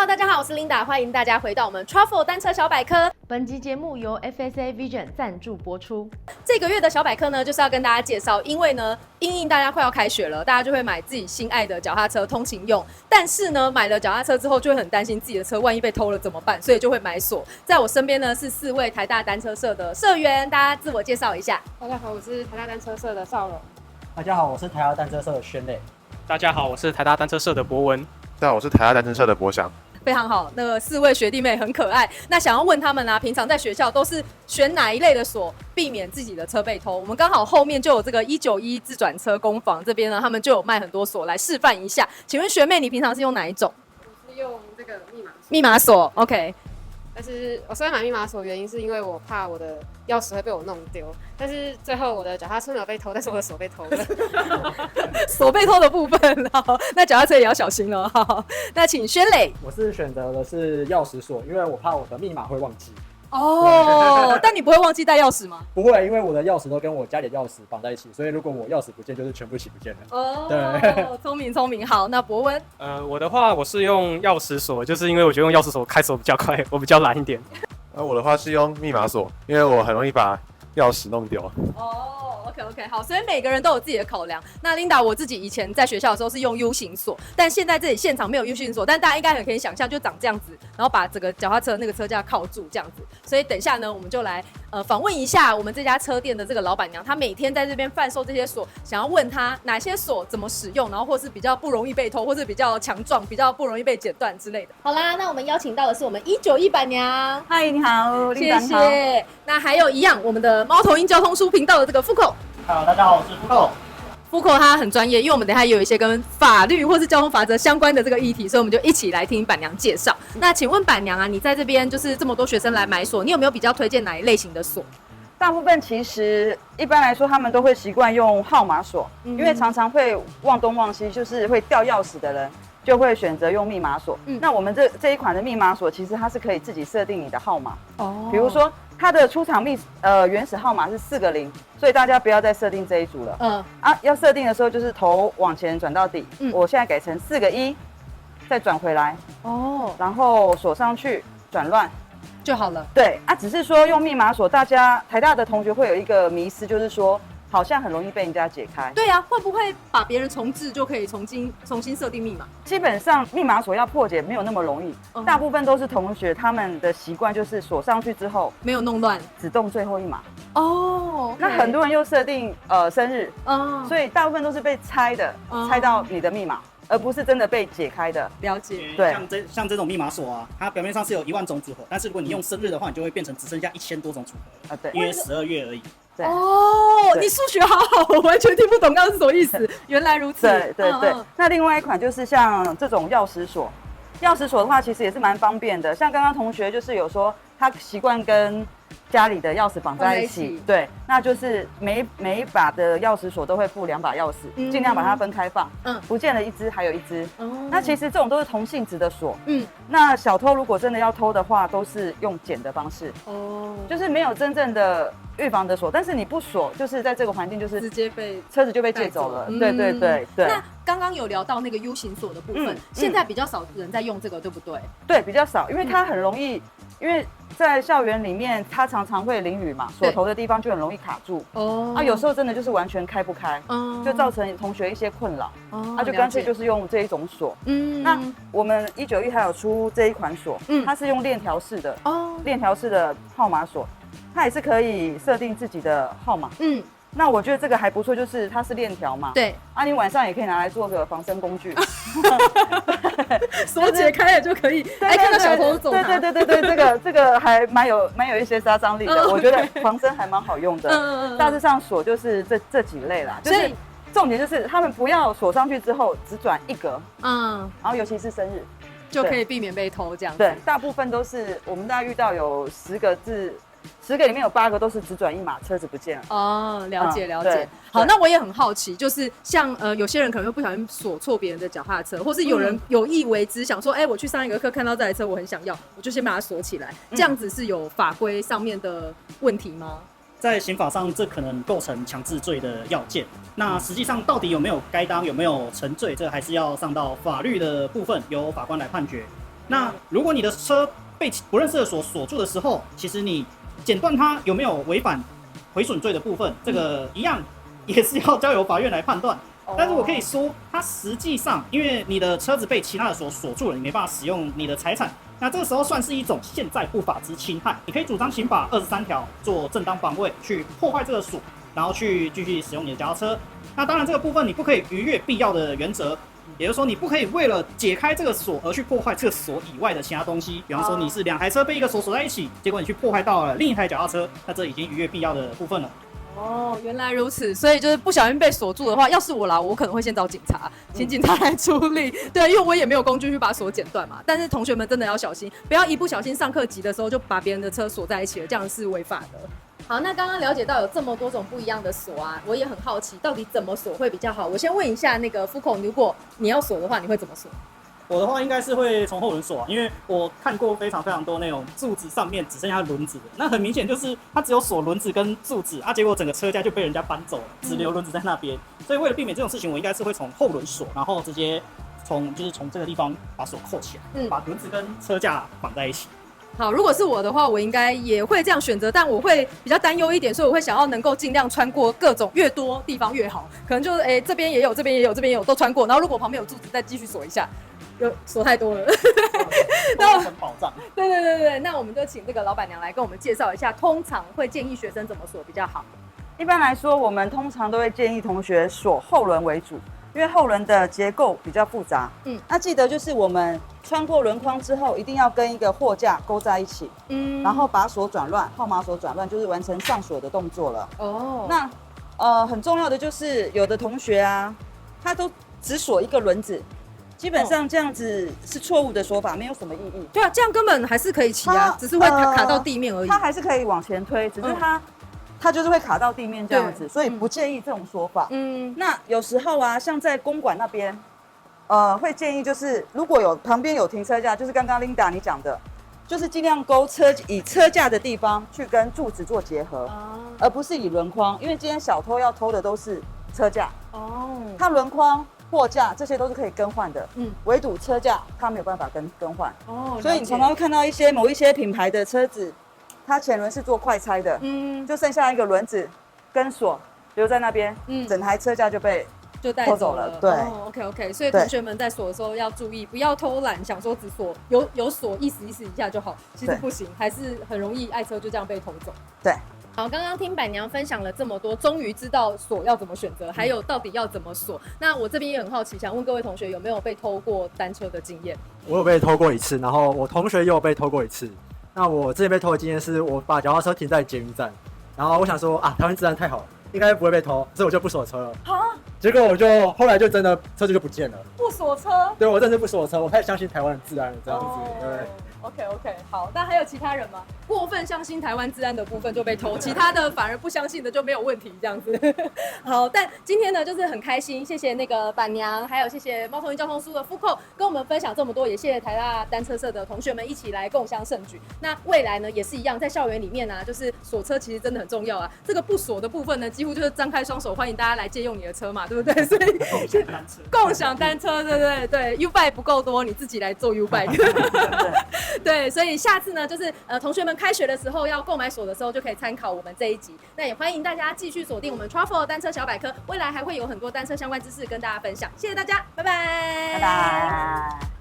大家好，我是 Linda， 欢迎大家回到我们 Truffle 单车小百科。本集节目由 FSA Vision 赞助播出。这个月的小百科呢，就是要跟大家介绍，因为呢，因应大家快要开学了，大家就会买自己心爱的脚踏车通勤用。但是呢，买了脚踏车之后，就会很担心自己的车万一被偷了怎么办，所以就会买锁。在我身边呢是4位台大单车社的社员，大家自我介绍一下。大家好，我是台大单车社的邵荣。大家好，我是台大单车社的宣磊。大家好，我是台大单车社的博文。大家好，我是台大单车社的博翔。非常好，那个4位学弟妹很可爱。那想要问他们啊，平常在学校都是选哪一类的锁，避免自己的车被偷？我们刚好后面就有这个191自转车工坊这边呢，他们就有卖很多锁来示范一下。请问学妹，你平常是用哪一种？我是用这个密码锁 ，OK。但是我虽然买密码锁，原因是因为我怕我的钥匙会被我弄丢。但是最后我的脚踏车没有被偷，但是我的锁被偷了。锁被偷的部分，好，那脚踏车也要小心了。好，那请宣磊。我是选择的是钥匙锁，因为我怕我的密码会忘记。哦，但你不会忘记带钥匙吗？不会，因为我的钥匙都跟我家里的钥匙绑在一起，所以如果我钥匙不见，就是全部一起不见了。哦，对，聪明聪明。好，那博文。我的话我是用钥匙锁，就是因为我觉得用钥匙锁开锁比较快，我比较懒一点。我的话是用密码锁，因为我很容易把钥匙弄丢。哦，OK， 好，所以每个人都有自己的考量。那 Linda， 我自己以前在学校的时候是用 U 型锁，但现在这里现场没有 U 型锁，但大家应该很可以想象，就长这样子，然后把整个脚踏车那个车架靠住这样子。所以等一下呢，我们就来访问一下我们这家车店的这个老板娘，她每天在这边贩售这些锁，想要问她哪些锁怎么使用，然后或是比较不容易被偷，或是比较强壮、比较不容易被剪断之类的。好啦，那我们邀请到的是我们191板娘。嗨，你好，谢谢。那还有一样，我们的猫头鹰交通书频道的这个富口。Hello， 大家好，我是 Fuko。Fuko 他很专业，因为我们等一下也有一些跟法律或是交通法则相关的这个议题，所以我们就一起来听板娘介绍。那请问板娘啊，你在这边就是这么多学生来买锁，你有没有比较推荐哪一类型的锁？大部分其实一般来说，他们都会习惯用号码锁，因为常常会忘东忘西，就是会掉钥匙的人就会选择用密码锁。那我们这一款的密码锁，其实它是可以自己设定你的号码。比如说它的出厂原始号码是4个0，所以大家不要再设定这一组了。要设定的时候就是头往前转到底。我现在改成4个1，再转回来。然后锁上去，转乱就好了。对啊，只是说用密码锁，大家台大的同学会有一个迷思，就是说好像很容易被人家解开。对啊，会不会把别人重置就可以重新设定密码？基本上密码锁要破解没有那么容易，大部分都是同学他们的习惯就是锁上去之后没有弄乱，只动最后一码。那很多人又设定生日，所以大部分都是被猜的，猜到你的密码。而不是真的被解开的。了解。对，像这种密码锁啊，它表面上是有10000种组合，但是如果你用生日的话，你就会变成只剩下1000多种组合了。对，因为12月而已。对。你数学好好，我完全听不懂刚刚是什么意思。原来如此。对。那另外一款就是像这种钥匙锁，钥匙锁的话其实也是蛮方便的。像刚刚同学就是有说他习惯跟家里的钥匙绑在一起，对，那就是每一把的钥匙锁都会附2把钥匙，尽量把它分开放，不见了一只还有一只。那其实这种都是同性质的锁，那小偷如果真的要偷的话，都是用捡的方式，就是没有真正的预防的锁，但是你不锁，就是在这个环境就是直接被车子就被借走了。对。那刚刚有聊到那个 U 型锁的部分，现在比较少人在用这个，对不对？对，比较少，因为它很容易，因为在校园里面，它常常会淋雨嘛，锁头的地方就很容易卡住。有时候真的就是完全开不开，就造成同学一些困扰。就干脆就是用这一种锁。那我们191还有出这一款锁，它是用链条式的，链条式的号码锁，它也是可以设定自己的号码。那我觉得这个还不错，就是它是链条嘛。对。你晚上也可以拿来做个防身工具。锁解开了就可以，看到小偷走。对，这个还蛮有一些杀伤力的，我觉得防身还蛮好用的。大致上锁就是这几类啦，就是重点就是他们不要锁上去之后只转一格，然后尤其是生日就可以避免被偷这样。对，大部分都是我们大概遇到有10个里面有8个都是只转1码，车子不见了。了解。好，那我也很好奇，就是像有些人可能会不小心锁错别人的脚踏车，或是有人有意为之，想说，我去上一个课看到这台车我很想要，我就先把它锁起来，这样子是有法规上面的问题吗？在刑法上，这可能构成强制罪的要件。那实际上到底有没有该当，有没有成罪，这还是要上到法律的部分，由法官来判决。那如果你的车被不认识的锁锁住的时候，其实你剪断它有没有违反毁损罪的部分，这个一样也是要交由法院来判断。但是我可以说，它实际上因为你的车子被其他的锁锁住了，你没办法使用你的财产，那这个时候算是一种现在不法之侵害。你可以主张刑法23条做正当防卫，去破坏这个锁，然后去继续使用你的脚踏车。那当然这个部分你不可以逾越必要的原则。也就是说，你不可以为了解开这个锁而去破坏这个锁以外的其他东西。比方说，你是2台车被一个锁锁在一起，结果你去破坏到了另一台脚踏车，那这已经逾越必要的部分了。哦，原来如此，所以就是不小心被锁住的话，要是我啦，我可能会先找警察，请警察来处理。对，因为我也没有工具去把锁剪断嘛。但是同学们真的要小心，不要一不小心上课急的时候就把别人的车锁在一起了，这样是违法的。好，那刚刚了解到有这么多种不一样的锁啊，我也很好奇，到底怎么锁会比较好？我先问一下那个夫口，如果你要锁的话，你会怎么锁？我的话应该是会从后轮锁，因为我看过非常多那种柱子上面只剩下轮子的，那很明显就是它只有锁轮子跟柱子啊，结果整个车架就被人家搬走了，只留轮子在那边。所以为了避免这种事情，我应该是会从后轮锁，然后直接从这个地方把锁扣起来，把轮子跟车架绑在一起。好，如果是我的话，我应该也会这样选择，但我会比较担忧一点，所以我会想要能够尽量穿过各种越多地方越好，可能就是这边也有，这边也有，这边也有，都穿过。然后如果旁边有柱子，再继续锁一下，有锁太多了，那很保障。对，那我们就请这个老板娘来跟我们介绍一下，通常会建议学生怎么锁比较好。一般来说，我们通常都会建议同学锁后轮为主，因为后轮的结构比较复杂。那记得就是我们穿过轮框之后，一定要跟一个货架勾在一起，然后把锁转乱，号码锁转乱，就是完成上锁的动作了。那很重要的就是有的同学啊，他都只锁一个轮子。基本上这样子是错误的说法，没有什么意义。对啊，这样根本还是可以骑啊，只是会卡到地面而已。它还是可以往前推，只是它就是会卡到地面这样子，所以不建议这种说法。那有时候啊，像在公馆那边，会建议就是如果旁边有停车架，就是刚刚 Linda 你讲的，就是尽量勾以车架的地方去跟柱子做结合，而不是以轮框，因为今天小偷要偷的都是车架。它轮框、货架这些都是可以更换的，唯独车架它没有办法更换。所以你常常会看到某一些品牌的车子，它前轮是做快拆的，就剩下一个轮子跟锁留在那边，整台车架就被带走了。对，OK， 所以同学们在锁的时候要注意，不要偷懒，想说只锁有锁意思一下就好，其实不行，还是很容易爱车就这样被偷走。对。好，刚刚听板娘分享了这么多，终于知道锁要怎么选择，还有到底要怎么锁。那我这边也很好奇，想问各位同学有没有被偷过单车的经验？我有被偷过一次，然后我同学也有被偷过一次。那我之前被偷的经验是我把脚踏车停在捷运站，然后我想说台湾治安太好了，应该不会被偷，所以我就不锁车了。结果后来就真的车子就不见了。不锁车？对，我真的不锁车，我开始相信台湾的治安了，这样子。对。OK， 好，那还有其他人吗？过分相信台湾治安的部分就被偷，其他的反而不相信的就没有问题，这样子。好，但今天呢，就是很开心，谢谢那个板娘，还有谢谢猫头鹰交通书的夫控跟我们分享这么多，也谢谢台大单车社的同学们一起来共襄盛举。那未来呢，也是一样，在校园里面啊，就是锁车其实真的很重要啊。这个不锁的部分呢，几乎就是张开双手欢迎大家来借用你的车嘛，对不对？所以共享单车，对 ，U bike 不够多，你自己来做 U bike。对，所以下次呢，就是同学们开学的时候要购买锁的时候，就可以参考我们这一集。那也欢迎大家继续锁定我们 Travel 单车小百科，未来还会有很多单车相关知识跟大家分享。谢谢大家，拜拜，拜拜。